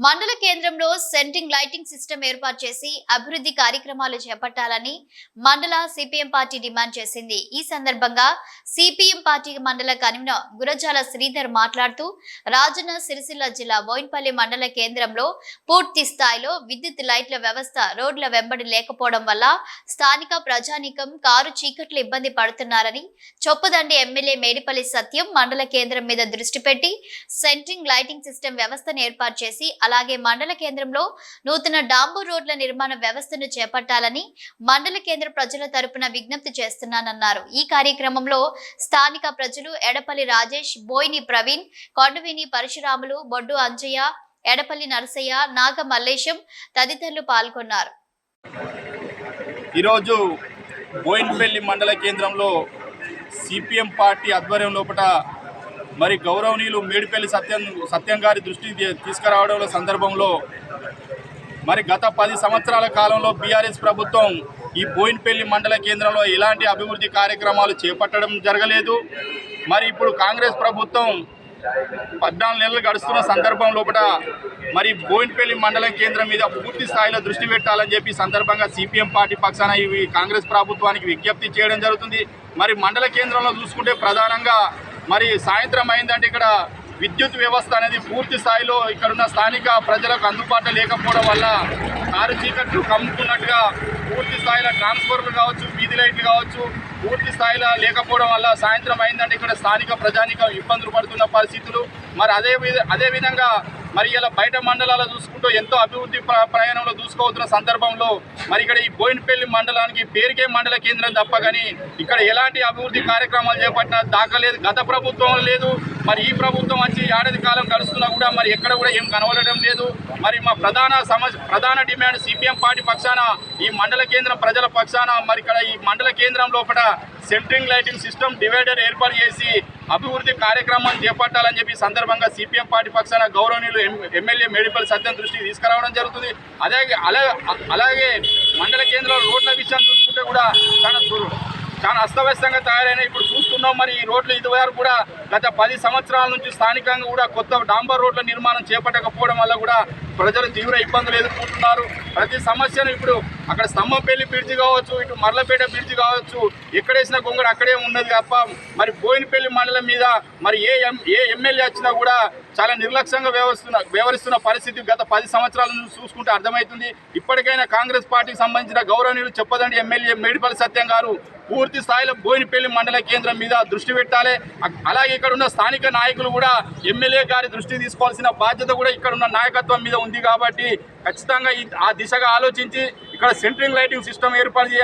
మండల కేంద్రంలో centring lighting system ఏర్పాటు చేసి అభివృద్ధి కార్యక్రమాలు చేపట్టాలని మండల సిపిఎం పార్టీ డిమాండ్ చేసింది. ఈ సందర్భంగా సిపిఎం పార్టీ మండల కన్వీనర్ గురజాల శ్రీధర్ మాట్లాడుతూ రాజన్న సిరిసిల్ల జిల్లా బోయిన్పల్లి మండల కేంద్రంలో పూర్తి స్థాయిలో విద్యుత్ లైట్ల వ్యవస్థ రోడ్ల వెంబడి లేకపోవడం వల్ల స్థానిక ప్రజానీకం కారు చీకట్లు ఇబ్బంది పడుతున్నారని, చొప్పదండి ఎమ్మెల్యే మేడిపల్లి సత్యం మండల కేంద్రం మీద దృష్టి పెట్టి సెంట్రింగ్ లైటింగ్ సిస్టమ్ వ్యవస్థను ఏర్పాటు చేసి అలాగే మండల కేంద్రంలో నూతన డాంబర్ రోడ్ల నిర్మాణ వ్యవస్థను చేపట్టాలని మండల కేంద్ర ప్రజల తరపున విజ్ఞప్తి చేస్తున్నానన్నారు. ఈ కార్యక్రమంలో స్థానిక ప్రజలు ఎడపల్లి రాజేష్, బోయిని ప్రవీణ్, కొండవిని పరశురాములు, బొడ్డు అంజయ్య, ఎడపల్లి నరసయ్య, నాగ మల్లేశం తదితరులు పాల్గొన్నారు. ఈరోజు బోయిన్పల్లి మండల కేంద్రంలో సిపిఎం పార్టీ ఆధ్వర్యం లోపల మరి గౌరవనీయులు మేడిపల్లి సత్యం గారి దృష్టికి తీసుకురావడం సందర్భంలో మరి గత 10 సంవత్సరాల కాలంలో బీఆర్ఎస్ ప్రభుత్వం ఈ బోయిన్పల్లి మండల కేంద్రంలో ఎలాంటి అభివృద్ధి కార్యక్రమాలు చేపట్టడం జరగలేదు. మరి ఇప్పుడు కాంగ్రెస్ ప్రభుత్వం 14 నెలలు గడుస్తున్న సందర్భం లోపల మరి బోయిన్పల్లి మండలం కేంద్రం మీద పూర్తి స్థాయిలో దృష్టి పెట్టాలని చెప్పి సందర్భంగా సిపిఎం పార్టీ పక్షాన ఇవి కాంగ్రెస్ ప్రభుత్వానికి విజ్ఞప్తి చేయడం జరుగుతుంది. మరి మండల కేంద్రంలో చూసుకుంటే ప్రధానంగా మరి సాయంత్రం అయిందంటే ఇక్కడ విద్యుత్ వ్యవస్థ అనేది పూర్తి స్థాయిలో ఇక్కడున్న స్థానిక ప్రజలకు అందుబాటులో లేకపోవడం వల్ల కారు చీకట్లు కమ్ముకున్నట్టుగా పూర్తి స్థాయిలో ట్రాన్స్ఫర్లు కావచ్చు, వీధి లైట్లు కావచ్చు పూర్తి స్థాయిలో లేకపోవడం వల్ల సాయంత్రం అయిందంటే ఇక్కడ స్థానిక ప్రజానిక ఇబ్బందులు పడుతున్న పరిస్థితులు. మరి అదేవిధంగా మరి ఇలా బయట మండలాలు చూసుకుంటూ ఎంతో అభివృద్ధి ప్రయాణంలో దూసుకుపోతున్న సందర్భంలో మరి ఇక్కడ ఈ బోయిన్పల్లి మండలానికి పేరుకే మండల కేంద్రం తప్ప కానీ ఇక్కడ ఎలాంటి అభివృద్ధి కార్యక్రమాలు చేపట్టిన దాఖలేదు. గత ప్రభుత్వం లేదు, మరి ఈ ప్రభుత్వం వచ్చి ఏడాది కాలం గడుస్తున్నా కూడా మరి ఎక్కడ కూడా ఏం కనబడడం లేదు. మరి మా ప్రధాన డిమాండ్ సిపిఎం పార్టీ పక్షాన ఈ మండల కేంద్రం ప్రజల పక్షాన మరి ఇక్కడ ఈ మండల కేంద్రం లోపల సెంట్రింగ్ లైటింగ్ సిస్టమ్ డివైడర్ ఏర్పాటు చేసి అభివృద్ధి కార్యక్రమాన్ని చేపట్టాలని చెప్పి సందర్భంగా సిపిఎం పార్టీ పక్షాన గౌరవనీయులు ఎమ్మెల్యే మేడిపల్లి సత్యం దృష్టికి తీసుకురావడం జరుగుతుంది. అలాగే మండల కేంద్రంలో రోడ్ల విషయం చూసుకుంటే కూడా చాలా అస్తవ్యస్తంగా తయారైన ఇప్పుడు చూస్తున్నాం. మరి ఈ రోడ్లు ఇదివరకు కూడా గత 10 సంవత్సరాల నుంచి స్థానికంగా కూడా కొత్త డాంబర్ రోడ్ల నిర్మాణం చేపట్టకపోవడం వల్ల కూడా ప్రజలు తీవ్ర ఇబ్బందులు ఎదుర్కొంటున్నారు. ప్రతి సమస్యను ఇప్పుడు అక్కడ స్తంభంపల్లి బ్రిడ్జి కావచ్చు, ఇటు మర్లపేట బ్రిడ్జి కావచ్చు, ఎక్కడేసిన గొంగడు అక్కడే ఉన్నది తప్ప మరి బోయినపల్లి మండలం మీద మరి ఏ ఎమ్మెల్యే వచ్చినా కూడా చాలా నిర్లక్ష్యంగా వ్యవహరిస్తున్న పరిస్థితి గత 10 సంవత్సరాల నుంచి చూసుకుంటే అర్థమవుతుంది. ఇప్పటికైనా కాంగ్రెస్ పార్టీకి సంబంధించిన గౌరవనీయులు చెప్పదండి ఎమ్మెల్యే మేడిపల్లి సత్యం గారు పూర్తి స్థాయిలో బోయినపల్లి మండల కేంద్రం మీద దృష్టి పెట్టాలి. అలాగే ఇక్కడ ఉన్న స్థానిక నాయకులు కూడా ఎమ్మెల్యే గారి దృష్టి తీసుకోవాల్సిన బాధ్యత కూడా ఇక్కడ ఉన్న నాయకత్వం మీద ఉంది. కాబట్టి ఖచ్చితంగా ఆ దిశగా ఆలోచించి ఇక్కడ సెంట్రింగ్ లైటింగ్ సిస్టమ్ ఏర్పాటు చేయాలి.